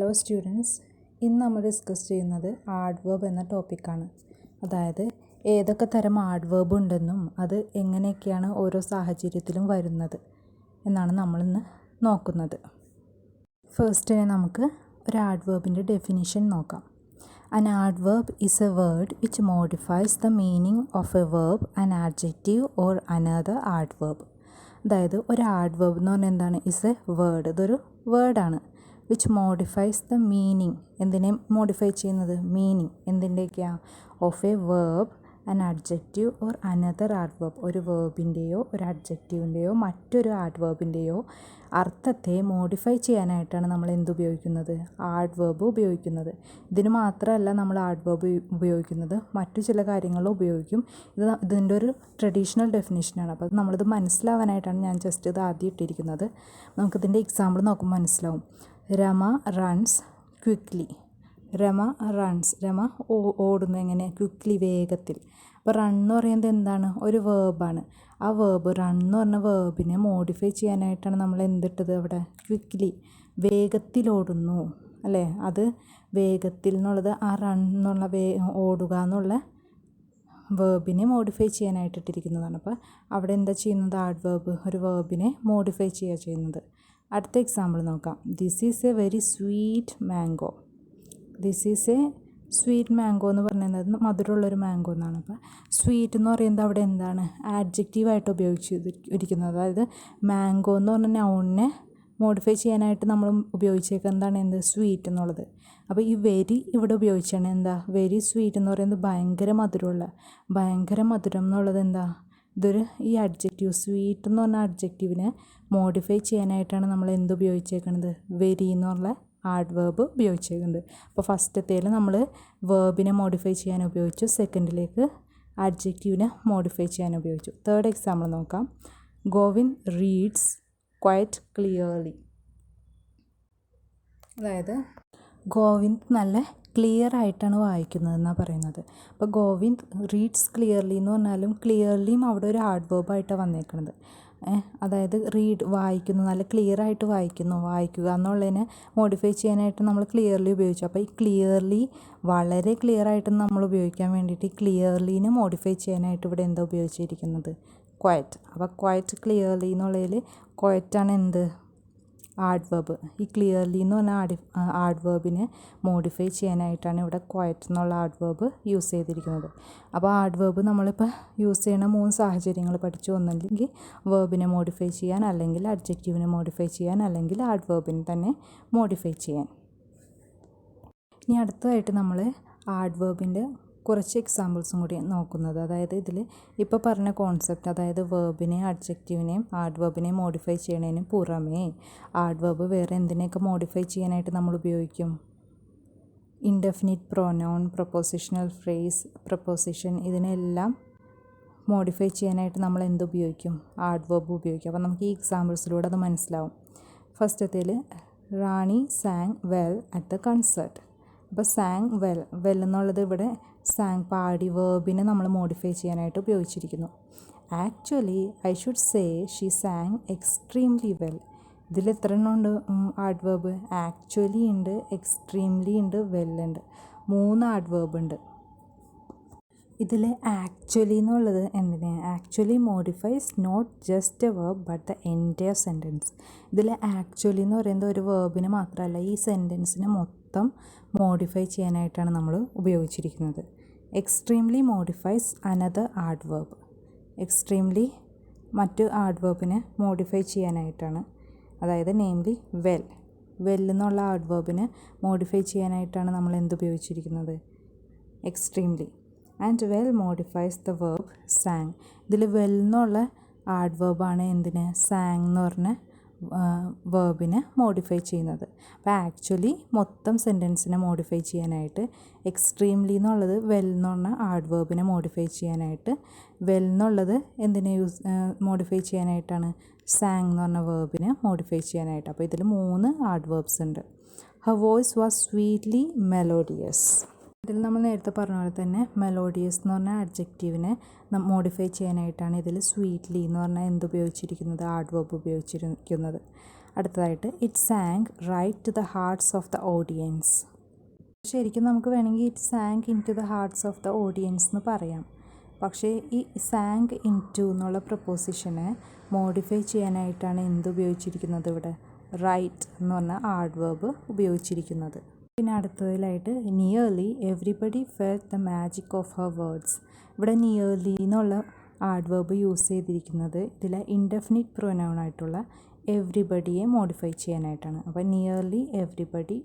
Hello students, ഇന്ന് നമ്മൾ discuss ചെയ്യുന്നത് ആഡ്വേർബ് എന്ന ടോപ്പിക്കാണ്. അതായത് ഏതൊക്കെ തരം ആഡ്വേർബ് ഉണ്ടെന്നും അത് എങ്ങനെയൊക്കെയാണ് ഓരോ സാഹചര്യത്തിലും വരുന്നത് എന്നാണ് നമ്മളിന്ന് നോക്കുന്നത്. ഫസ്റ്റിനെ നമുക്ക് ഒരു ആഡ്വേർബിൻ്റെ ഡെഫിനിഷൻ നോക്കാം. An adverb is a word which modifies the meaning of a verb, an adjective or another adverb. അതായത് ഒരു ആഡ്വേർബ് എന്ന് പറഞ്ഞാൽ എന്താണ്? Is a word. ഇതൊരു വേർഡാണ്. Which modifies the meaning. എന്തിനെ മോഡിഫൈ ചെയ്യുന്നത്? മീനിങ് എന്തിൻ്റെയൊക്കെയാണ്? Of a verb, an adjective or another adverb. ഒരു വേർബിൻ്റെയോ ഒരു അഡ്ജക്റ്റീവിൻ്റെയോ മറ്റൊരു ആഡ്വേർബിൻ്റെയോ അർത്ഥത്തെ മോഡിഫൈ ചെയ്യാനായിട്ടാണ് നമ്മൾ എന്തുപയോഗിക്കുന്നത്? ആഡ്വേർബ് ഉപയോഗിക്കുന്നത്. ഇതിന് മാത്രമല്ല നമ്മൾ ആഡ്വേർബ് ഉപയോഗിക്കുന്നത്, മറ്റു ചില കാര്യങ്ങളും ഉപയോഗിക്കും. ഇതിൻ്റെ ഒരു ട്രഡീഷണൽ ഡെഫിനേഷനാണ്. അപ്പോൾ നമ്മളിത് മനസ്സിലാവാനായിട്ടാണ് ഞാൻ ജസ്റ്റ് ഇത് ആദ്യം ഇട്ടിരിക്കുന്നത്. നമുക്കിതിൻ്റെ എക്സാമ്പിൾ നോക്കുമ്പോൾ മനസ്സിലാവും. Rama runs quickly. രമ ഓടുന്നു എങ്ങനെ? ക്വിക്ക്ലി, വേഗത്തിൽ. അപ്പോൾ റൺ എന്ന് പറയുന്നത് എന്താണ്? ഒരു വേർബാണ്. ആ വേർബ് റൺ എന്ന് പറഞ്ഞ വേർബിനെ മോഡിഫൈ ചെയ്യാനായിട്ടാണ് നമ്മൾ എന്തിട്ടത് അവിടെ? ക്വിക്ക്ലി, വേഗത്തിൽ ഓടുന്നു അല്ലേ? അത് വേഗത്തിൽ എന്നുള്ളത് ആ റൺ എന്നുള്ള ഓടുക എന്നുള്ള വേർബിനെ മോഡിഫൈ ചെയ്യാനായിട്ടിട്ടിരിക്കുന്നതാണ്. അപ്പോൾ അവിടെ എന്താ ചെയ്യുന്നത്? ആഡ്വേർബ് ഒരു വേർബിനെ മോഡിഫൈ ചെയ്യുക ചെയ്യുന്നത്. അടുത്ത എക്സാമ്പിൾ നോക്കാം. This is A very sweet mango. This is A sweet mango എന്ന് പറയുന്നത് മധുരമുള്ളൊരു മാംഗോ എന്നാണ്. അപ്പോൾ സ്വീറ്റ് എന്ന് പറയുന്നത് അവിടെ എന്താണ്? ആഡ്ജക്റ്റീവായിട്ട് ഉപയോഗിച്ചിരിക്കുന്നത്. അതായത് മാംഗോ എന്ന് പറഞ്ഞ നൗണിനെ മോഡിഫൈ ചെയ്യാനായിട്ട് നമ്മൾ ഉപയോഗിച്ചേക്കുന്നതാണ് എന്ത്? സ്വീറ്റ് എന്നുള്ളത്. അപ്പോൾ ഈ വെരി ഇവിടെ ഉപയോഗിച്ചാണ് എന്താ? വെരി സ്വീറ്റ് എന്ന് പറയുന്നത് ഭയങ്കര മധുരമുള്ള. ഭയങ്കര മധുരം എന്നുള്ളത് എന്താ? ഈ അഡ്ജക്റ്റീവ് സ്വീറ്റ് എന്ന് പറഞ്ഞ അഡ്ജക്റ്റീവിനെ മോഡിഫൈ ചെയ്യാനായിട്ടാണ് നമ്മൾ ഉപയോഗിച്ചേക്കുന്നത്? വെരി എന്നുള്ള ആഡ്വേർബ് ഉപയോഗിച്ചിട്ടുണ്ട്. അപ്പോൾ ഫസ്റ്റത്തേൽ നമ്മൾ വേർബിനെ മോഡിഫൈ ചെയ്യാൻ ഉപയോഗിച്ചു. സെക്കൻഡിലേക്ക് അഡ്ജക്റ്റീവിനെ മോഡിഫൈ ചെയ്യാൻ ഉപയോഗിച്ചു. തേർഡ് എക്സാമ്പിൾ നോക്കാം. Govind reads quite clearly. അതായത് ഗോവിന്ദ് നല്ല ക്ലിയർ ആയിട്ടാണ് വായിക്കുന്നതെന്നാണ് പറയുന്നത്. അപ്പോൾ ഗോവിന്ദ് റീഡ്സ് ക്ലിയർലി എന്ന് പറഞ്ഞാലും ക്ലിയർലിയും അവിടെ ഒരു ആഡ്വേർബായിട്ടാണ് വന്നേക്കുന്നത്. അതായത് വായിക്കുന്നു, നല്ല ക്ലിയർ ആയിട്ട് വായിക്കുക എന്നുള്ളതിനെ മോഡിഫൈ ചെയ്യാനായിട്ട് നമ്മൾ ക്ലിയർലി ഉപയോഗിച്ചു. അപ്പോൾ ഈ ക്ലിയർലി വളരെ ക്ലിയർ ആയിട്ട് നമ്മൾ ഉപയോഗിക്കാൻ വേണ്ടിയിട്ട് ഈ ക്ലിയർലീനെ മോഡിഫൈ ചെയ്യാനായിട്ട് ഇവിടെ എന്താ ഉപയോഗിച്ചിരിക്കുന്നത്? ക്വയറ്റ്. അപ്പോൾ ക്വയറ്റ് ക്ലിയർലി എന്നുള്ളതിൽ ക്വയറ്റാണ് എന്ത്? ആഡ്വേർബ്. ഈ ക്ലിയർലി എന്ന് പറഞ്ഞ ആഡ്വേർബിനെ മോഡിഫൈ ചെയ്യാനായിട്ടാണ് ഇവിടെ ക്വയറ്റ് എന്നുള്ള ആഡ്വേർബ് യൂസ് ചെയ്തിരിക്കുന്നത്. അപ്പോൾ ആഡ്വേർബ് നമ്മളിപ്പോൾ യൂസ് ചെയ്യുന്ന 3 സാഹചര്യങ്ങൾ പഠിച്ചു. ഒന്നല്ലെങ്കിൽ വേർബിനെ മോഡിഫൈ ചെയ്യാൻ, അല്ലെങ്കിൽ അഡ്ജക്റ്റീവിനെ മോഡിഫൈ ചെയ്യാൻ, അല്ലെങ്കിൽ ആഡ്വേർബിനെ തന്നെ മോഡിഫൈ ചെയ്യാൻ. ഇനി അടുത്തതായിട്ട് നമ്മൾ ആഡ്വേർബിൻ്റെ കുറച്ച് എക്സാമ്പിൾസും കൂടി നോക്കുന്നത്. അതായത് ഇതിൽ ഇപ്പോൾ പറഞ്ഞ കോൺസെപ്റ്റ്, അതായത് വേർബിനെയും അഡ്ജക്റ്റീവിനെയും ആഡ്വേർബിനെയും മോഡിഫൈ ചെയ്യണതിന് പുറമേ ആഡ്വേർബ് വേറെ എന്തിനെയൊക്കെ മോഡിഫൈ ചെയ്യാനായിട്ട് നമ്മൾ ഉപയോഗിക്കും? Indefinite pronoun, propositional phrase, proposition, ഇതിനെല്ലാം മോഡിഫൈ ചെയ്യാനായിട്ട് നമ്മൾ ഉപയോഗിക്കും? ആഡ്വേർബ് ഉപയോഗിക്കും. അപ്പോൾ നമുക്ക് ഈ എക്സാമ്പിൾസിലൂടെ അത് മനസ്സിലാവും. ഫസ്റ്റത്തേൽ Rani sang well at the concert. അപ്പോൾ സാങ് വെൽ എന്നുള്ളത് ഇവിടെ സാങ് പാടി, വേർബിനെ നമ്മൾ മോഡിഫൈ ചെയ്യാനായിട്ട് ഉപയോഗിച്ചിരിക്കുന്നു. Actually I should say she sang extremely well. ഇതിൽ എത്ര എണ്ണം ഉണ്ട് ആഡ്വേർബ്? ആക്ച്വലി ഉണ്ട്, എക്സ്ട്രീംലി ഉണ്ട്, വെൽ ഉണ്ട്. 3 ആഡ്വേർബ് ഉണ്ട്. ഇതിൽ ആക്ച്വലി എന്നുള്ളത് എന്തിനാണ്? Actually modifies not just a verb but the entire sentence. ഇതിൽ ആക്ച്വലി എന്ന് പറയുന്നത് ഒരു വേർബിനെ മാത്രമല്ല, ഈ സെൻറ്റൻസിനെ മൊത്തം മോഡിഫൈ ചെയ്യാനായിട്ടാണ് നമ്മൾ ഉപയോഗിച്ചിരിക്കുന്നത്. Extremely modifies another adverb. Extremely മറ്റു ആഡ്വേർബിനെ മോഡിഫൈ ചെയ്യാനായിട്ടാണ്. അതായത് നെയിംലി വെൽ എന്നുള്ള ആഡ്വേർബിനെ മോഡിഫൈ ചെയ്യാനായിട്ടാണ് നമ്മൾ ഉപയോഗിച്ചിരിക്കുന്നത്? Extremely. And well modifies the verb sang. ഇതിൽ വെൽ എന്നുള്ള ആഡ്വേർബാണ് എന്തിന്? സാങ് എന്ന് പറഞ്ഞ വേർബിനെ മോഡിഫൈ ചെയ്യുന്നത്. അപ്പോൾ ആക്ച്വലി മൊത്തം സെൻറ്റൻസിനെ മോഡിഫൈ ചെയ്യാനായിട്ട്, എക്സ്ട്രീംലി എന്നുള്ളത് വെൽ എന്ന് പറഞ്ഞ ആഡ്വേർബിനെ മോഡിഫൈ ചെയ്യാനായിട്ട്, വെൽ എന്നുള്ളത് എന്തിനെ മോഡിഫൈ ചെയ്യാനായിട്ടാണ്? സാങ് എന്ന് പറഞ്ഞ വേർബിനെ മോഡിഫൈ ചെയ്യാനായിട്ട്. അപ്പോൾ ഇതിൽ 3 ആഡ്വേർബ്സ് ഉണ്ട്. Har voice was sweetly melodious. ഇതിൽ നമ്മൾ നേരത്തെ പറഞ്ഞ പോലെ തന്നെ മെലോഡിയസ് എന്ന് പറഞ്ഞ അഡ്ജക്റ്റീവിനെ മോഡിഫൈ ചെയ്യാനായിട്ടാണ് ഇതിൽ സ്വീറ്റ്ലി എന്ന് പറഞ്ഞാൽ ഉപയോഗിച്ചിരിക്കുന്നത്? ആഡ്വേർബ് ഉപയോഗിച്ചിരിക്കുന്നത്. അടുത്തതായിട്ട് it sang right to the hearts of the audience. ശരിക്കും നമുക്ക് വേണമെങ്കിൽ it sang into the hearts of the audience എന്ന് പറയാം. പക്ഷേ ഈ സാങ് ഇൻ ടു എന്നുള്ള പ്രപ്പോസിഷനെ മോഡിഫൈ ചെയ്യാനായിട്ടാണ് എന്ത് ഉപയോഗിച്ചിരിക്കുന്നത് ഇവിടെ? റൈറ്റ് എന്ന് പറഞ്ഞ ആഡ്വേർബ് ഉപയോഗിച്ചിരിക്കുന്നത്. പിന്നെ അടുത്തതിലായിട്ട് nearly everybody felt the magic of her words. ഇവിടെ നിയർലി എന്നുള്ള ആഡ്വേർബ് യൂസ് ചെയ്തിരിക്കുന്നത് ഇതിലെ ഇൻഡെഫിനിറ്റ് പ്രൊനൗൺ ആയിട്ടുള്ള എവ്രിബഡിയെ മോഡിഫൈ ചെയ്യാനായിട്ടാണ്. അപ്പോൾ നിയർലി എവ്രിബഡി,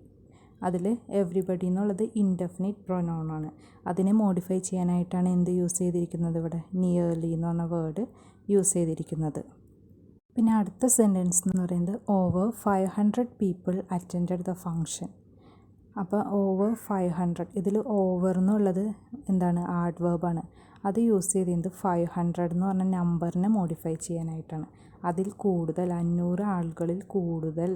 അതിൽ എവ്രിബഡി എന്നുള്ളത് ഇൻഡെഫിനിറ്റ് പ്രൊനൗൺ ആണ്. അതിനെ മോഡിഫൈ ചെയ്യാനായിട്ടാണ് എന്ത് യൂസ് ചെയ്തിരിക്കുന്നത് ഇവിടെ? നിയർലി എന്ന് പറഞ്ഞ വേർഡ് യൂസ് ചെയ്തിരിക്കുന്നത്. പിന്നെ അടുത്ത സെൻറ്റൻസ് എന്ന് പറയുന്നത് over 500 people attended the function. അപ്പോൾ ഓവർ 500, ഇതിൽ ഓവർ എന്നുള്ളത് എന്താണ്? ആഡ്വേർബാണ്. അത് യൂസ് ചെയ്തിരുന്നത് 500 എന്ന് പറഞ്ഞ നമ്പറിനെ മോഡിഫൈ ചെയ്യാനായിട്ടാണ്. അതിൽ കൂടുതൽ, 500 ആളുകളിൽ കൂടുതൽ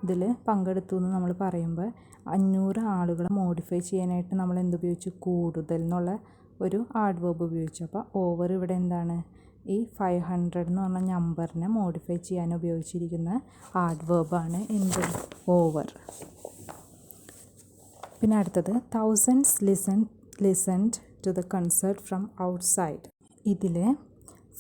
ഇതിൽ പങ്കെടുത്തു എന്ന് നമ്മൾ പറയുമ്പോൾ 500 ആളുകളെ മോഡിഫൈ ചെയ്യാനായിട്ട് നമ്മൾ എന്തുപയോഗിച്ചു? കൂടുതൽ എന്നുള്ള ഒരു ആഡ്വേർബ് ഉപയോഗിച്ചു. അപ്പോൾ ഓവർ ഇവിടെ എന്താണ്? ഈ 500 എന്ന് പറഞ്ഞ നമ്പറിനെ മോഡിഫൈ ചെയ്യാൻ ഉപയോഗിച്ചിരിക്കുന്ന ആഡ്വേർബാണ് എന്ത്? ഓവർ. പിന്നെ അടുത്തത് thousands listened to the concert from outside. ഇതിൽ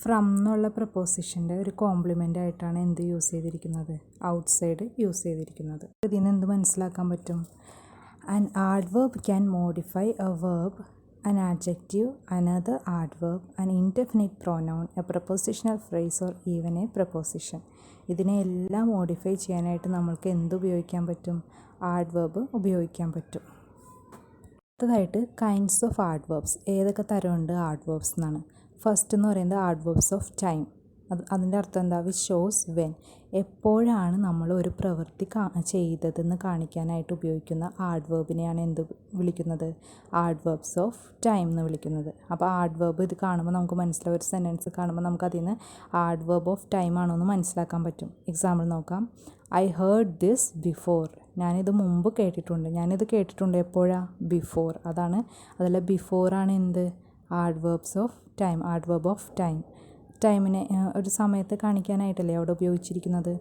ഫ്രം എന്നുള്ള പ്രപ്പോസിഷൻ്റെ ഒരു കോംപ്ലിമെൻ്റ് ആയിട്ടാണ് എന്ത് യൂസ് ചെയ്തിരിക്കുന്നത്? ഔട്ട്സൈഡ് യൂസ് ചെയ്തിരിക്കുന്നത്. ഇതിൽ നിന്ന് എന്ത് മനസ്സിലാക്കാൻ പറ്റും? An adverb can modify A verb, an adjective, another adverb, an indefinite pronoun, a prepositional phrase or even a preposition. ഇതിനെ എല്ലാം മോഡിഫൈ ചെയ്യാനായിട്ട് നമ്മൾക്ക് എന്ത് ഉപയോഗിക്കാൻ പറ്റും? ആഡ്വേർബ് ഉപയോഗിക്കാൻ പറ്റും. അടുത്തതായിട്ട് കൈൻഡ്സ് ഓഫ് ആഡ്വേർബ്സ്. ഏതൊക്കെ തരമുണ്ട് ആഡ്വേർബ്സ് എന്നാണ്. ഫസ്റ്റ് എന്ന് പറയുന്നത് ആഡ്വേർബ്സ് ഓഫ് ടൈം. അതിൻ്റെ അർത്ഥം എന്താ? വിച്ച് ഷോസ് വെൻ, എപ്പോഴാണ് നമ്മൾ ഒരു പ്രവൃത്തി ചെയ്തതെന്ന് കാണിക്കാനായിട്ട് ഉപയോഗിക്കുന്ന ആഡ്വേർബിനെയാണ് എന്ത് വിളിക്കുന്നത്? ആഡ്വേർബ്സ് ഓഫ് ടൈം എന്ന് വിളിക്കുന്നത്. അപ്പോൾ ആഡ്വേർബ് ഇത് കാണുമ്പോൾ നമുക്ക് മനസ്സിലാവും, ഒരു സെൻറ്റൻസ് കാണുമ്പോൾ നമുക്ക് അതിൽ നിന്ന് ആഡ്വേർബ് ഓഫ് ടൈം ആണോ എന്ന് മനസ്സിലാക്കാൻ പറ്റും. എക്സാമ്പിൾ നോക്കാം. I heard this before. ഞാനിത് മുമ്പ് കേട്ടിട്ടുണ്ട്. ഞാനിത് കേട്ടിട്ടുണ്ട് എപ്പോഴാണ്? ബിഫോർ. അതാണ്, അതല്ല ബിഫോറാണ് എന്ത്? Adverbs of time, adverb of time. ടൈമിനെ ഒരു സമയത്ത് കാണിക്കാനായിട്ടല്ലേ അവിടെ ഉപയോഗിച്ചിരിക്കുന്നത്.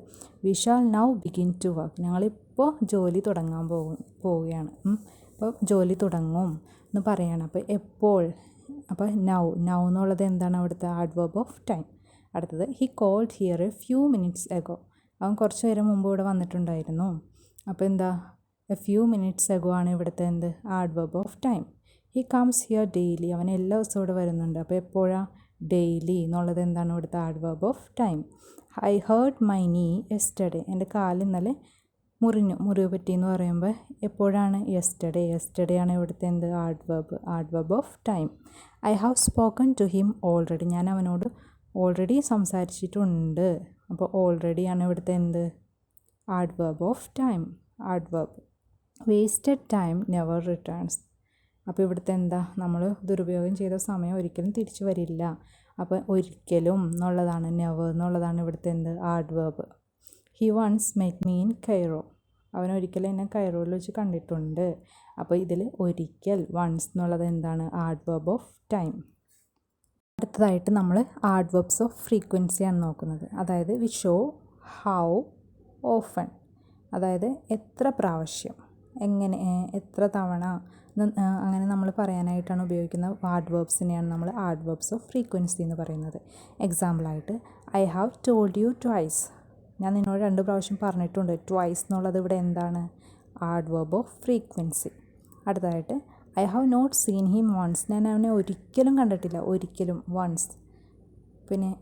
We shall now begin to work. ഞങ്ങളിപ്പോൾ ജോലി തുടങ്ങാൻ പോവുകയാണ്. അപ്പോൾ ജോലി തുടങ്ങും എന്ന് പറയാണ്. അപ്പോൾ എപ്പോൾ, അപ്പോൾ നൗ എന്നുള്ളത് എന്താണ് അവിടുത്തെ? Adverb of time. അടുത്തത് he called here a few minutes ago. അവൻ കുറച്ച് നേരം മുമ്പ് ഇവിടെ വന്നിട്ടുണ്ടായിരുന്നു. അപ്പോൾ എന്താ? എ ഫ്യൂ മിനിറ്റ്സ് എഗോ ആണ് ഇവിടുത്തെ എന്ത്? Adverb of time. He comes here daily. അവൻ എല്ലാ ദിവസവും ഇവിടെ വരുന്നുണ്ട്. അപ്പോൾ എപ്പോഴാണ്? ഡെയിലി എന്നുള്ളത് എന്താണ് ഇവിടുത്തെ? Adverb of time. I heard my നീ യെസ്റ്റർഡേ. എൻ്റെ കാല് ഇന്നലെ മുറിവ് പറ്റി എന്ന് പറയുമ്പോൾ എപ്പോഴാണ്? യെസ്റ്റർഡേ ആണ് ഇവിടുത്തെ എന്ത്? Adverb of time. I have spoken to him already. ഞാൻ അവനോട് ഓൾറെഡി സംസാരിച്ചിട്ടുണ്ട്. അപ്പോൾ ഓൾറെഡി ആണ് ഇവിടുത്തെ എന്ത്? Adverb of time. Adverb. Wasted time never returns. അപ്പോൾ ഇവിടുത്തെ എന്താ? നമ്മൾ ദുരുപയോഗം ചെയ്ത സമയം ഒരിക്കലും തിരിച്ചു വരില്ല. അപ്പോൾ ഒരിക്കലും എന്നുള്ളതാണ്, നെവർ എന്നുള്ളതാണ് ഇവിടുത്തെ എന്ത്? Adverb. He once met me in Cairo. അവനൊരിക്കലും എന്നെ കൈറോയിൽ വെച്ച് കണ്ടിട്ടുണ്ട്. അപ്പോൾ ഇതിൽ ഒരിക്കൽ, വൺസ് എന്നുള്ളത് എന്താണ്? Adverb of time. അടുത്തതായിട്ട് നമ്മൾ ആഡ്വേർബ്സ് ഓഫ് ഫ്രീക്വൻസിയാണ് നോക്കുന്നത്. അതായത് വി ഷോ ഹൗ ഓഫൺ, അതായത് എത്ര പ്രാവശ്യം, എങ്ങനെ, എത്ര തവണ, അങ്ങനെ നമ്മൾ പറയാനായിട്ടാണ് ഉപയോഗിക്കുന്ന ആഡ്വേർബ്സിനെയാണ് നമ്മൾ ആഡ്വേർബ്സ് ഓഫ് ഫ്രീക്വൻസി എന്ന് പറയുന്നത്. എക്സാമ്പിളായിട്ട് I have told you twice. ഞാൻ നിന്നോട് 2 പ്രാവശ്യം പറഞ്ഞിട്ടുണ്ട്. ട്വൈസ് എന്നുള്ളത് ഇവിടെ എന്താണ്? Adverb of frequency. അടുത്തതായിട്ട് I have not seen him once. ഞാൻ അവനെ ഒരിക്കലും കണ്ടിട്ടില്ല. ഒരിക്കലും, വൺസ്. പിന്നെ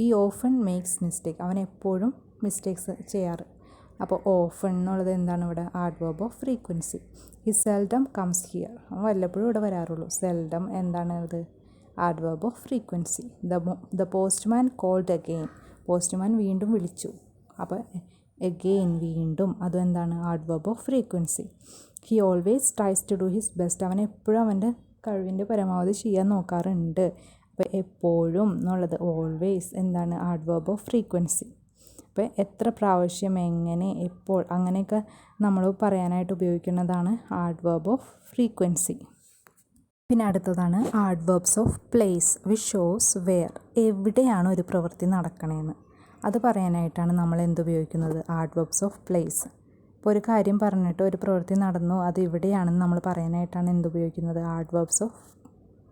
ഈ ഓഫൺ മേക്സ് മിസ്റ്റേക്ക്. അവൻ എപ്പോഴും മിസ്റ്റേക്സ് ചെയ്യാറ്. അപ്പോൾ ഓഫൺ എന്നുള്ളത് എന്താണ് ഇവിടെ? Adverb of frequency. He seldom comes here. അവൻ വല്ലപ്പോഴും ഇവിടെ വരാറുള്ളൂ. സെൽഡം എന്താണ് ഇത്? Adverb of frequency. The postman called again. Postman വീണ്ടും വിളിച്ചു. അപ്പോൾ അഗെയിൻ, വീണ്ടും, അതും എന്താണ്? Adverb of frequency. He always tries to do his best. അവൻ എപ്പോഴും അവൻ്റെ കഴിവിൻ്റെ പരമാവധി ചെയ്യാൻ നോക്കാറുണ്ട്. അപ്പോൾ എപ്പോഴും എന്നുള്ളത് ഓൾവേസ് എന്താണ്? Adverb of frequency. അപ്പോൾ എത്ര പ്രാവശ്യം, എങ്ങനെ, എപ്പോൾ, അങ്ങനെയൊക്കെ നമ്മൾ പറയാനായിട്ട് ഉപയോഗിക്കുന്നതാണ് ആഡ്വേർബ് ഓഫ് ഫ്രീക്വൻസി. പിന്നെ അടുത്തതാണ് adverbs of place, which shows where. എവിടെയാണ് ഒരു പ്രവൃത്തി നടക്കണേന്ന്. അത് പറയാനായിട്ടാണ് നമ്മൾ എന്തുപയോഗിക്കുന്നത്, ആഡ്വേർബ്സ് ഓഫ് പ്ലേസ്. ഇപ്പോൾ ഒരു കാര്യം പറഞ്ഞിട്ട് ഒരു പ്രവൃത്തി നടന്നു, അത് ഇവിടെയാണെന്ന് നമ്മൾ പറയാനായിട്ടാണ് എന്തുപയോഗിക്കുന്നത്, ആഡ്വേർബ്സ് ഓഫ്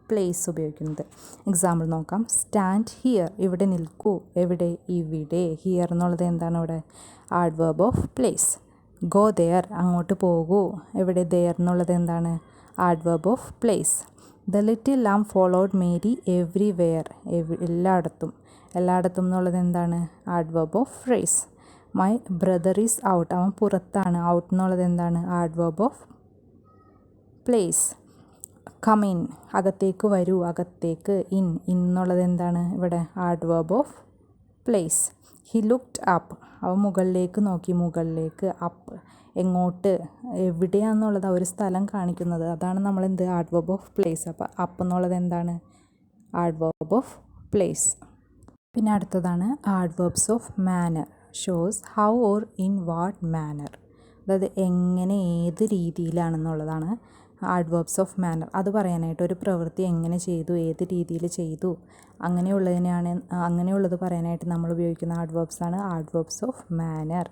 പ്ലേസ് ഉപയോഗിക്കുന്നത്. എക്സാമ്പിൾ നോക്കാം. സ്റ്റാൻഡ് ഹിയർ, ഇവിടെ നിൽക്കൂ. എവിടെ? ഇവിടെ. ഹിയർ എന്നുള്ളത് എന്താണ് ഇവിടെ? Adverb of place. Go there, അങ്ങോട്ട് പോകൂ. എവിടെ? ദെയർ എന്നുള്ളത് എന്താണ്? Adverb of place. The little lamb followed Mary everywhere, എല്ലായിടത്തും. എല്ലായിടത്തും എന്നുള്ളത് എന്താണ്? Adverb of phrase. My brother is out, അവൻ പുറത്താണ്. ഔട്ട് എന്നുള്ളത് എന്താണ്? Adverb of place. Come in, അകത്തേക്ക് വരൂ. അകത്തേക്ക്. ഇൻ എന്നുള്ളത് എന്താണ് ഇവിടെ? Adverb of place. He looked up, അവൻ മുകളിലേക്ക് നോക്കി. മുകളിലേക്ക്. അപ്പ്, എങ്ങോട്ട്? എവിടെയാണെന്നുള്ളത് ഒരു സ്ഥലം കാണിക്കുന്നത്. അതാണ് നമ്മൾ എന്ത്? Adverb of place. അപ്പോൾ അപ്പ് എന്നുള്ളത് എന്താണ്? Adverb of place. പിന്നെ അടുത്തതാണ് adverbs of manner. Shows how or in what manner, അതായത് എങ്ങനെ, ഏത് രീതിയിലാണെന്നുള്ളതാണ് ആഡ്വേർബ്സ് ഓഫ് മാനർ. അത് പറയാനായിട്ട് ഒരു പ്രവൃത്തി എങ്ങനെ ചെയ്തു, ഏത് രീതിയിൽ ചെയ്തു, അങ്ങനെയുള്ളത് പറയാനായിട്ട് നമ്മൾ ഉപയോഗിക്കുന്ന ആഡ്വേർബ്സാണ് ആഡ്വേർബ്സ് ഓഫ് മാനർ.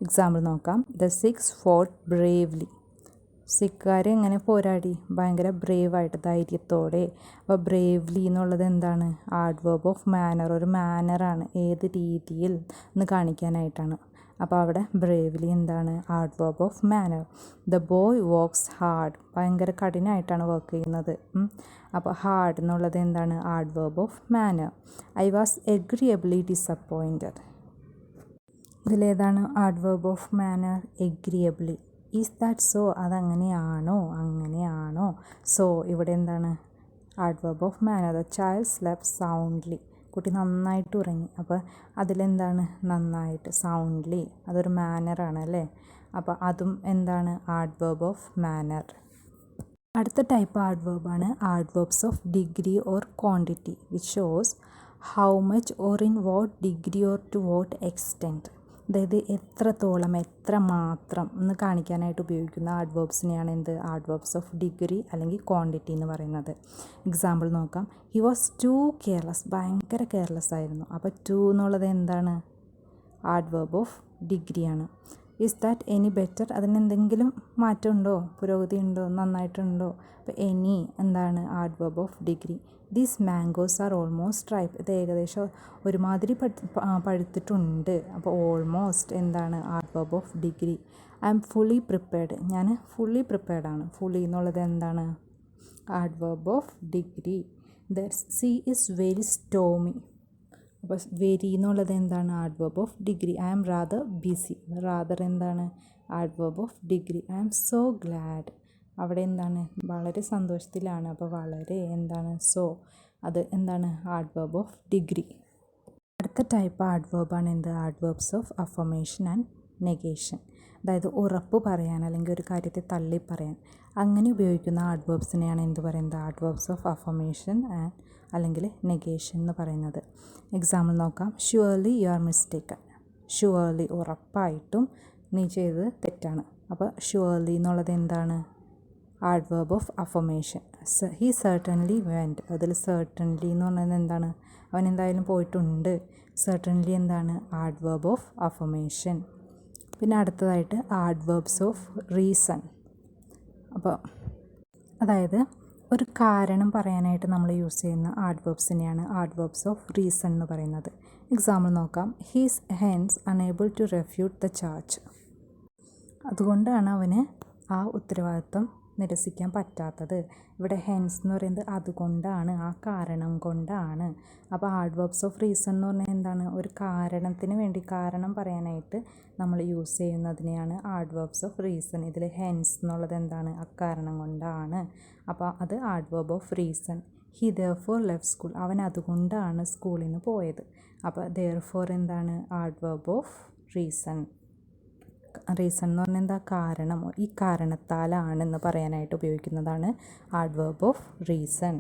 എക്സാമ്പിൾ നോക്കാം. ദ സിക്സ് ഫോർട്ട് ബ്രേവ്ലി, സിഖുകാർ എങ്ങനെ പോരാടി? ഭയങ്കര ബ്രേവായിട്ട്, ധൈര്യത്തോടെ. അപ്പോൾ ബ്രേവ്ലി എന്നുള്ളത് എന്താണ്? Adverb of manner. ഒരു മാനറാണ്, ഏത് രീതിയിൽ എന്ന് കാണിക്കാനായിട്ടാണ്. അപ്പോൾ അവിടെ ബ്രേവ്ലി എന്താണ്? Adverb of manner. The boy works hard, ഭയങ്കര കഠിനമായിട്ടാണ് വർക്ക് ചെയ്യുന്നത്. അപ്പോൾ ഹാർഡ് എന്നുള്ളത് എന്താണ്? Adverb of manner. I was agreeably disappointed, ഇതിലേതാണ് adverb of manner? Agreeably. Is that so, അതങ്ങനെയാണോ? അങ്ങനെയാണോ? സോ ഇവിടെ എന്താണ്? Adverb of manner. The child slept soundly, കുട്ടി നന്നായിട്ട് ഉറങ്ങി. അപ്പോൾ അതിലെന്താണ്? നന്നായിട്ട്. സൗണ്ട്ലി, അതൊരു മാനറാണ് അല്ലേ? അപ്പോൾ അതും എന്താണ്? Adverb of manner. അടുത്ത ടൈപ്പ് ആഡ്വേർബാണ് adverbs of degree or quantity, which shows how much or in what degree or to what extent, അതായത് എത്രത്തോളം, എത്ര മാത്രം എന്ന് കാണിക്കാനായിട്ട് ഉപയോഗിക്കുന്ന ആഡ്വേർബ്സിനെയാണ് എന്ത്? ആഡ്വേർബ്സ് ഓഫ് ഡിഗ്രി അല്ലെങ്കിൽ ക്വാണ്ടിറ്റി എന്ന് പറയുന്നത്. എക്സാമ്പിൾ നോക്കാം. ഹി വാസ് ടു കെയർലെസ്, ഭയങ്കര കെയർലെസ് ആയിരുന്നു. അപ്പോൾ ടു എന്നുള്ളത് എന്താണ്? ആഡ്വേർബ് ഓഫ് ഡിഗ്രിയാണ്. ഈസ് ദാറ്റ് എനി ബെറ്റർ, അതിനെന്തെങ്കിലും മാറ്റമുണ്ടോ, പുരോഗതി ഉണ്ടോ, നന്നായിട്ടുണ്ടോ? അപ്പോൾ എനി എന്താണ്? Adverb of degree. These mangoes are almost ripe, ഇത് ഏകദേശം ഒരുമാതിരി പഴുത്തിട്ടുണ്ട്. അപ്പോൾ ഓൾമോസ്റ്റ് എന്താണ്? Adverb of degree. I am fully prepared, ഞാൻ ഫുള്ളി പ്രിപ്പയർഡാണ്. ഫുള്ളി എന്നുള്ളത് എന്താണ്? Adverb of degree. The sea is very stormy, അപ്പോൾ വെരി എന്നുള്ളത് എന്താണ്? Adverb of degree. I am rather busy, rather എന്താണ്? Adverb of degree. I am so glad, അവിടെ എന്താണ്? വളരെ സന്തോഷത്തിലാണ്. അപ്പോൾ വളരെ എന്താണ്? സോ, അത് എന്താണ്? Adverb of degree. അടുത്ത ടൈപ്പ് ആഡ്വേർബാണ് എന്ത്? Adverbs of affirmation and negation, അതായത് ഉറപ്പ് പറയാൻ അല്ലെങ്കിൽ ഒരു കാര്യത്തെ തള്ളി പറയാൻ അങ്ങനെ ഉപയോഗിക്കുന്ന ആഡ്വേർബ്സിനെയാണ് എന്ത് പറയുന്നത്? ആഡ്വേർബ്സ് ഓഫ് അഫർമേഷൻ ആൻഡ് അല്ലെങ്കിൽ നെഗേഷൻ എന്ന് പറയുന്നത്. എക്സാമ്പിൾ നോക്കാം. Surely you are mistaken, surely ഉറപ്പായിട്ടും നീ ചെയ്തത് തെറ്റാണ്. അപ്പോൾ ഷുവർലി എന്നുള്ളത് എന്താണ്? Adverb of affirmation. He certainly went, അതിൽ സർട്ടൻലി എന്ന് പറയുന്നത് എന്താണ്? അവൻ എന്തായാലും പോയിട്ടുണ്ട്. സർട്ടൻലി എന്താണ്? Adverb of affirmation. പിന്നെ അടുത്തതായിട്ട് ആഡ്വേർബ്സ് ഓഫ് റീസൺ. അപ്പോൾ അതായത് ഒരു കാരണം പറയാനായിട്ട് നമ്മൾ യൂസ് ചെയ്യുന്ന ആഡ്വേർബ്സിനെയാണ് ആഡ്വേർബ്സ് ഓഫ് റീസൺ എന്ന് പറയുന്നത്. എക്സാമ്പിൾ നോക്കാം. He's hence unable to refute the charge, അതുകൊണ്ടാണ് അവന് ആ ഉത്തരവാദിത്വം നിരസിക്കാൻ പറ്റാത്തത്. ഇവിടെ ഹെൻസ് എന്ന് പറയുന്നത് അതുകൊണ്ടാണ്, ആ കാരണം കൊണ്ടാണ്. അപ്പോൾ ആഡ്വേർബ്സ് ഓഫ് റീസൺ എന്ന് പറഞ്ഞാൽ എന്താണ്? ഒരു കാരണത്തിന് വേണ്ടി, കാരണം പറയാനായിട്ട് നമ്മൾ യൂസ് ചെയ്യുന്നതിനെയാണ് ആഡ്വേർബ്സ് ഓഫ് റീസൺ. ഇതിൽ ഹെൻസ് എന്നുള്ളത് എന്താണ്? അക്കാരണം കൊണ്ടാണ്. അപ്പോൾ അത് adverb of reason. He therefore left school, അവൻ അതുകൊണ്ടാണ് സ്കൂളിൽ നിന്ന് പോയത്. അപ്പോൾ ദെയർഫോർ എന്താണ്? Adverb of reason. റീസൺ എന്ന് പറഞ്ഞാൽ എന്താ? കാരണം, ഈ കാരണത്താലാണെന്ന് പറയാനായിട്ട് ഉപയോഗിക്കുന്നതാണ് ആഡ്വേർബ് ഓഫ് റീസൺ.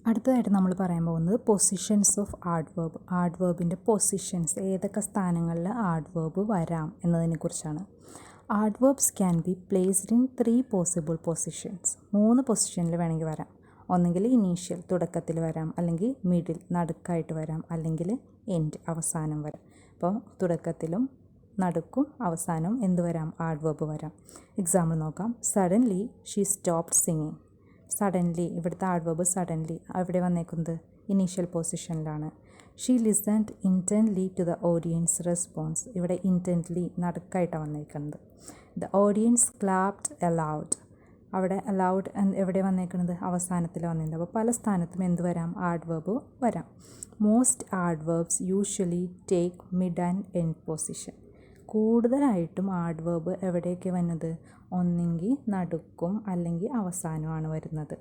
അടുത്തതായിട്ട് നമ്മൾ പറയാൻ പോകുന്നത് പൊസിഷൻസ് ഓഫ് ആഡ്വേർബ്. ആഡ്വേർബിൻ്റെ പൊസിഷൻസ്, ഏതൊക്കെ സ്ഥാനങ്ങളിൽ ആഡ്വേർബ് വരാം എന്നതിനെക്കുറിച്ചാണ്. Adverbs can be placed in 3 possible positions. 3 പൊസിഷനിൽ വേണമെങ്കിൽ വരാം. ഒന്നെങ്കിൽ ഇനീഷ്യൽ, തുടക്കത്തിൽ വരാം, അല്ലെങ്കിൽ മിഡിൽ, നടുക്കായിട്ട് വരാം, അല്ലെങ്കിൽ എൻഡ്, അവസാനം വരാം. അപ്പോൾ തുടക്കത്തിലും നടുക്കും അവസാനവും എന്ത് വരാം? ആഡ്വേർബ് വരാം. എക്സാമ്പിൾ നോക്കാം. Suddenly she stopped singing. Suddenly, ഇവിടുത്തെ ആഡ്വേർബ് സഡൻലി എവിടെ വന്നേക്കുന്നത്? ഇനീഷ്യൽ പൊസിഷനിലാണ്. She listened intently to the audience response. ഇവിടെ ഇൻറ്റൻറ്റ്ലി നടുക്കായിട്ടാണ് വന്നേക്കുന്നത്. The audience clapped aloud. അവിടെ അലൗഡ് എവിടെ വന്നേക്കുന്നത്? അവസാനത്തിൽ വന്നിട്ടുണ്ട്. അപ്പോൾ പല സ്ഥാനത്തും എന്ത് വരാം? ആഡ്വേർബ് വരാം. Most adverbs usually take mid and end position. കൂടുതലായിട്ടും ആഡ്വേർബ് എവിടെയൊക്കെ വരുന്നത്? ഒന്നെങ്കിൽ നടുക്കും അല്ലെങ്കിൽ അവസാനമാണ് വരുന്നത്.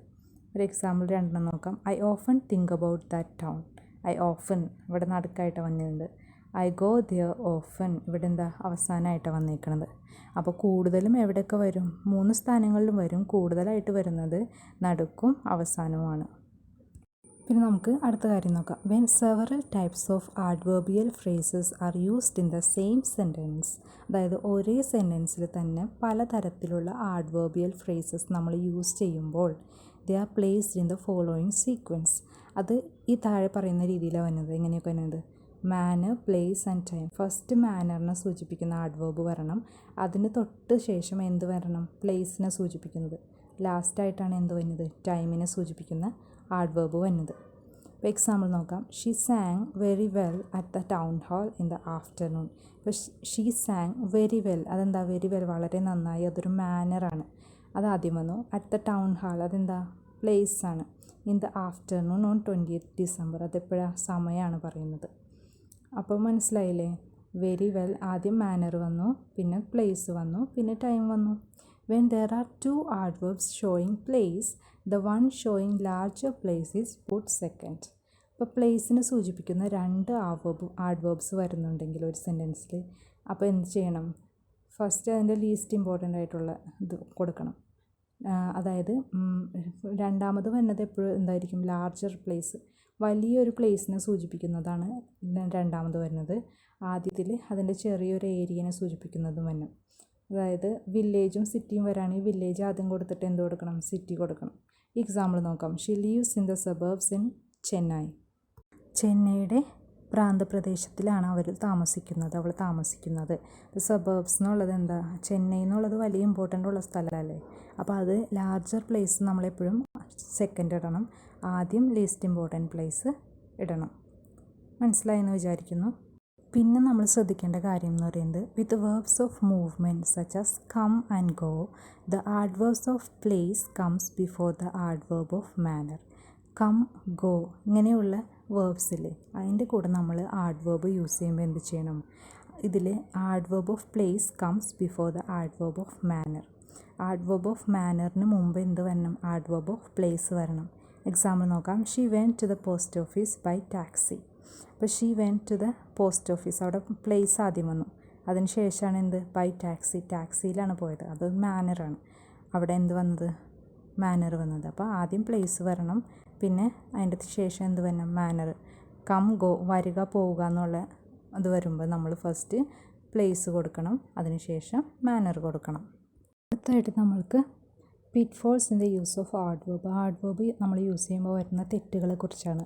ഒരു എക്സാമ്പിൾ രണ്ടെണ്ണം നോക്കാം. I often think about that town. I often ഇവിടെ നടുക്കായിട്ട് വന്നിട്ടുണ്ട്. ഐ ഗോ ദിയർ ഓഫൺ ഇവിടെ എന്താ? അവസാനമായിട്ടാണ് വന്നിരിക്കുന്നത്. അപ്പോൾ കൂടുതലും എവിടെയൊക്കെ വരും? 3 സ്ഥാനങ്ങളിലും വരും. കൂടുതലായിട്ട് വരുന്നത് നടുക്കും അവസാനവുമാണ്. പിന്നെ നമുക്ക് അടുത്ത കാര്യം നോക്കാം. When several types of adverbial phrases are used in the same sentence. അതായത് ഒരേ സെൻറ്റൻസിൽ തന്നെ പലതരത്തിലുള്ള ആഡ്വേർബിയൽ ഫ്രേസസ് നമ്മൾ യൂസ് ചെയ്യുമ്പോൾ they are placed in the following sequence. അത് ഈ താഴെ പറയുന്ന രീതിയിലാണ് വരുന്നത്. എങ്ങനെയൊക്കെ വരുന്നത്? Manner, place and time. First മാനറിനെ സൂചിപ്പിക്കുന്ന ആഡ്വേർബ് വരണം. അതിന് തൊട്ട് ശേഷം എന്ത് വരണം? പ്ലേസിനെ സൂചിപ്പിക്കുന്നത്. ലാസ്റ്റായിട്ടാണ് എന്ത് വരുന്നത്? ടൈമിനെ സൂചിപ്പിക്കുന്ന ആഡ്വേർബ് വരുന്നത്. ഇപ്പോൾ എക്സാമ്പിൾ നോക്കാം. She sang very well at the town hall in the afternoon. ഇപ്പോൾ ഷീ സാങ് വെരി വെൽ, അതെന്താ? വെരി വെൽ വളരെ നന്നായി, അതൊരു മാനറാണ്. അത് ആദ്യം വന്നു. അറ്റ് ദ ടൗൺ ഹാൾ അതെന്താ? പ്ലേസ് ആണ്. In the afternoon on 20th December അതെപ്പോഴാണ്? സമയമാണ് പറയുന്നത്. അപ്പോൾ മനസ്സിലായില്ലേ? വെരി വെൽ ആദ്യം മാനർ വന്നു, പിന്നെ പ്ലേസ് വന്നു, പിന്നെ ടൈം വന്നു. When there are 2 adverbs showing place, the one showing larger place is put second. ഇപ്പോൾ പ്ലേസിനെ സൂചിപ്പിക്കുന്ന 2 ആഡ്വേർബ്സ് വരുന്നുണ്ടെങ്കിൽ ഒരു സെൻറ്റൻസിൽ, അപ്പോൾ എന്ത് ചെയ്യണം? ഫസ്റ്റ് അതിൻ്റെ ലീസ്റ്റ് ഇമ്പോർട്ടൻ്റ് ആയിട്ടുള്ള ഇത് കൊടുക്കണം. അതായത് രണ്ടാമത് വരുന്നത് എപ്പോഴും എന്തായിരിക്കും? ലാർജർ പ്ലേസ്, വലിയൊരു പ്ലേസിനെ സൂചിപ്പിക്കുന്നതാണ് രണ്ടാമത് വരുന്നത്. ആദ്യത്തിൽ അതിൻ്റെ ചെറിയൊരു ഏരിയനെ സൂചിപ്പിക്കുന്നതും വരണം. അതായത് വില്ലേജും സിറ്റിയും വരാണെങ്കിൽ വില്ലേജ് ആദ്യം കൊടുത്തിട്ട് എന്ത് കൊടുക്കണം? സിറ്റി കൊടുക്കണം. എക്സാമ്പിൾ നോക്കാം. She lives in the suburbs in Chennai. ചെന്നൈയുടെ പ്രാന്തപ്രദേശത്തിലാണ് അവൾ താമസിക്കുന്നത്. സബർബ്സ് എന്നുള്ളത് എന്താ? ചെന്നൈ എന്നുള്ളത് വലിയ ഇമ്പോർട്ടൻ്റ് ഉള്ള സ്ഥലമല്ലേ. അപ്പോൾ അത് ലാർജർ പ്ലേസ് നമ്മളെപ്പോഴും സെക്കൻഡ് ഇടണം. ആദ്യം ലീസ്റ്റ് ഇമ്പോർട്ടൻറ്റ് പ്ലേസ് ഇടണം. മനസ്സിലായെന്ന് വിചാരിക്കുന്നു. പിന്നെ നമ്മൾ ശ്രദ്ധിക്കേണ്ട കാര്യം എന്ന് പറയുന്നത്, with verbs of movement such as come and go, the adverbs of place comes before the adverb of manner. Come, go ഇങ്ങനെയുള്ള വേർബ്സില്ലേ, അതിൻ്റെ കൂടെ നമ്മൾ ആഡ്വേർബ് യൂസ് ചെയ്യുമ്പോൾ എന്ത് ചെയ്യണം? ഇതിൽ adverb of place comes before the adverb of manner. Adverb of മാനറിന് മുമ്പ് എന്ത് വരണം? ആഡ്വേർബ് ഓഫ് പ്ലേസ് വരണം. എക്സാമ്പിൾ നോക്കാം. She went to the post office by taxi. അപ്പോൾ she went to the post office, അവിടെ പ്ലേസ് ആദ്യം വന്നു. അതിന് ശേഷമാണ് എന്ത്? ബൈ ടാക്സി, ടാക്സിയിലാണ് പോയത്. അത് മാനറാണ്. അവിടെ എന്ത് വന്നത്? മാനർ വന്നത്. അപ്പോൾ ആദ്യം പ്ലേസ് വരണം, പിന്നെ അതിൻ്റെ ശേഷം എന്ത് വരണം? മാനർ. കം, ഗോ വരിക, പോവുക എന്നുള്ള അത് വരുമ്പോൾ നമ്മൾ ഫസ്റ്റ് പ്ലേസ് കൊടുക്കണം, അതിനുശേഷം മാനർ കൊടുക്കണം. അടുത്തായിട്ട് നമ്മൾക്ക് pitfalls in the use of adverb. Adverb നമ്മൾ യൂസ് ചെയ്യുമ്പോൾ വരുന്ന തെറ്റുകളെ കുറിച്ചാണ്.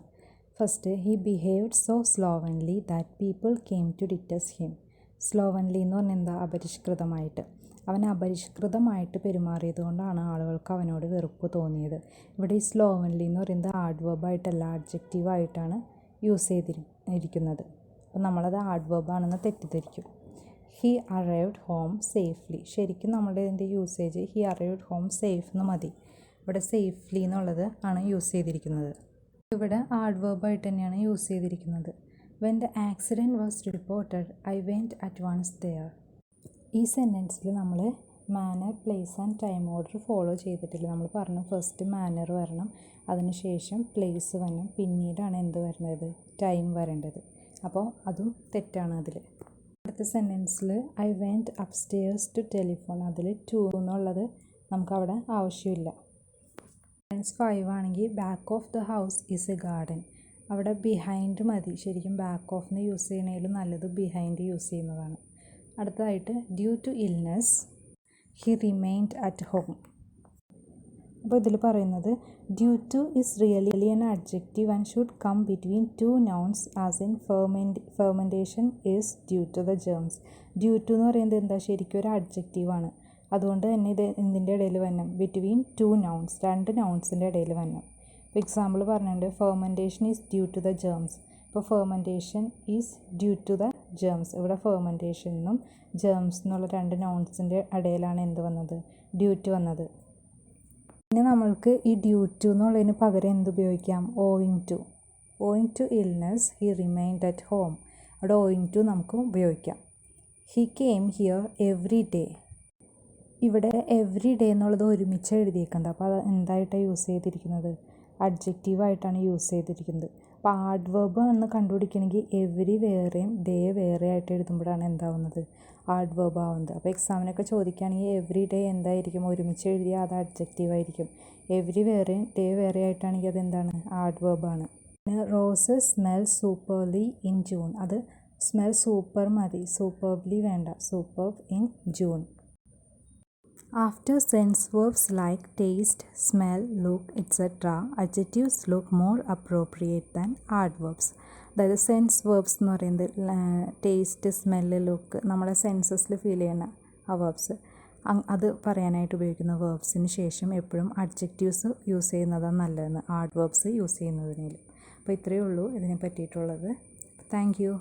First, he behaved so slovenly that people came to detest him. Slovenly എന്ന് പറഞ്ഞാൽ എന്താ? അപരിഷ്കൃതമായിട്ട്. അവൻ അപരിഷ്കൃതമായിട്ട് പെരുമാറിയത് കൊണ്ടാണ് ആളുകൾക്ക് അവനോട് വെറുപ്പ് തോന്നിയത്. ഇവിടെ ഈ സ്ലോവൻലി എന്ന് പറയുന്നത് ആഡ്വേർബായിട്ടല്ല, ആഡ്ജക്റ്റീവായിട്ടാണ് യൂസ് ചെയ്തിരിക്കുന്നത്. അപ്പോൾ നമ്മളത് ആഡ്വേർബാണെന്ന് തെറ്റിദ്ധരിക്കും. He arrived home safely. ശരിക്കും നമ്മുടെ ഇതിൻ്റെ usage he arrived home safe എന്ന് മതി. ഇവിടെ സേഫ്ലി എന്നുള്ളത് ആണ് യൂസ് ചെയ്തിരിക്കുന്നത്. ഇവിടെ ആഡ്വേർബായിട്ട് തന്നെയാണ് യൂസ് ചെയ്തിരിക്കുന്നത്. When the accident was reported I went at once there. ഈ സെൻറ്റൻസിൽ നമ്മൾ manner, place and time order follow ചെയ്തിട്ടില്ല. നമ്മൾ പറഞ്ഞു ഫസ്റ്റ് മാനർ വരണം, അതിനുശേഷം പ്ലേസ് വരണം, പിന്നീടാണ് എന്ത് വരുന്നത്? ടൈം വരേണ്ടത്. അപ്പോൾ അതും തെറ്റാണ് അതിൽ. അടുത്ത സെൻറ്റൻസിൽ ഐ വെൻറ്റ് അപ്സ്റ്റെയർസ് ടു ടെലിഫോൺ, അതിൽ ടു എന്നുള്ളത് നമുക്കവിടെ ആവശ്യമില്ല. സെൻറ്റൻസ് 5 ആണെങ്കിൽ back of the house is A garden, അവിടെ ബിഹൈൻഡ് മതി. ശരിക്കും ബാക്ക് ഓഫിന് യൂസ് ചെയ്യണേലും നല്ലത് ബിഹൈൻഡ് യൂസ് ചെയ്യുന്നതാണ്. അടുത്തതായിട്ട് due to illness he remained at home. അപ്പോൾ ഇതിൽ പറയുന്നത് due to is really an adjective and should come between two nouns as in fermentation is due to the germs. Due to എന്ന് പറയുന്നത് എന്താ, ശരിക്കും ഒരു അഡ്ജക്റ്റീവാണ്. അതുകൊണ്ട് തന്നെ ഇത് എന്തിൻ്റെ ഇടയിൽ വരണം, ബിറ്റ്വീൻ ടു നൗൺസ്, രണ്ട് നൗൺസിൻ്റെ ഇടയിൽ വരണം. ഇപ്പോൾ എക്സാമ്പിൾ പറഞ്ഞിട്ടുണ്ട്, fermentation is due to the germs. ഇപ്പോൾ fermentation is due to the germs. ഇവിടെ ഫെർമെൻറ്റേഷനും ജേംസ് എന്നുള്ള രണ്ട് നൗൺസിൻ്റെ ഇടയിലാണ് എന്ത് വന്നത്, ഡ്യൂ ടു വന്നത്. പിന്നെ നമ്മൾക്ക് ഈ ഡ്യൂ ടു എന്നുള്ളതിന് പകരം എന്തുപയോഗിക്കാം, owing to. Owing to illness he remained at home. അവിടെ ഓയിങ് ടു നമുക്ക് ഉപയോഗിക്കാം. He came here every day. ഇവിടെ എവറി ഡേ എന്നുള്ളത് ഒരുമിച്ച് എഴുതിയേക്കുന്നത്. അപ്പോൾ അത് എന്തായിട്ടാണ് യൂസ് ചെയ്തിരിക്കുന്നത്, അഡ്ജക്റ്റീവായിട്ടാണ് യൂസ് ചെയ്തിരിക്കുന്നത്. അപ്പോൾ ആഡ്വേർബ് എന്ന് കണ്ടുപിടിക്കണമെങ്കിൽ എവരി വേറെയും ഡേ വേറെ ആയിട്ട് എഴുതുമ്പോഴാണ് എന്താവുന്നത്, ആഡ്വേർബ് ആവുന്നത്. അപ്പോൾ എക്സാമിനൊക്കെ ചോദിക്കുകയാണെങ്കിൽ എവറി ഡേ എന്തായിരിക്കും, ഒരുമിച്ച് എഴുതിയാൽ അത് അഡ്ജക്റ്റീവായിരിക്കും. എവരി വേറെയും ഡേ വേറെ ആയിട്ടാണെങ്കിൽ അതെന്താണ്, ആഡ്വേർബാണ്. പിന്നെ റോസ് സ്മെൽ സൂപ്പർലി ഇൻ ജൂൺ. അത് സ്മെൽ സൂപ്പർ മതി, സൂപ്പർബ്ലി വേണ്ട, super in June. After sense verbs like taste, smell, look, etc., adjectives look more appropriate than adverbs. അതായത് സെൻസ് വേർബ്സ് എന്ന് പറയുന്നത് ടേസ്റ്റ്, സ്മെല്ല്, ലുക്ക്, നമ്മുടെ സെൻസസിൽ ഫീൽ ചെയ്യുന്ന ആ വേർബ്സ്, അത് പറയാനായിട്ട് ഉപയോഗിക്കുന്ന വേർബ്സിന് ശേഷം എപ്പോഴും അഡ്ജക്റ്റീവ്സ് യൂസ് ചെയ്യുന്നതാണ് നല്ലതെന്ന്, ആഡ്വേർബ്സ് യൂസ് ചെയ്യുന്നതിനേലും. അപ്പോൾ ഇത്രയേ ഉള്ളൂ ഇതിനെ പറ്റിയിട്ടുള്ളത്. Thank you.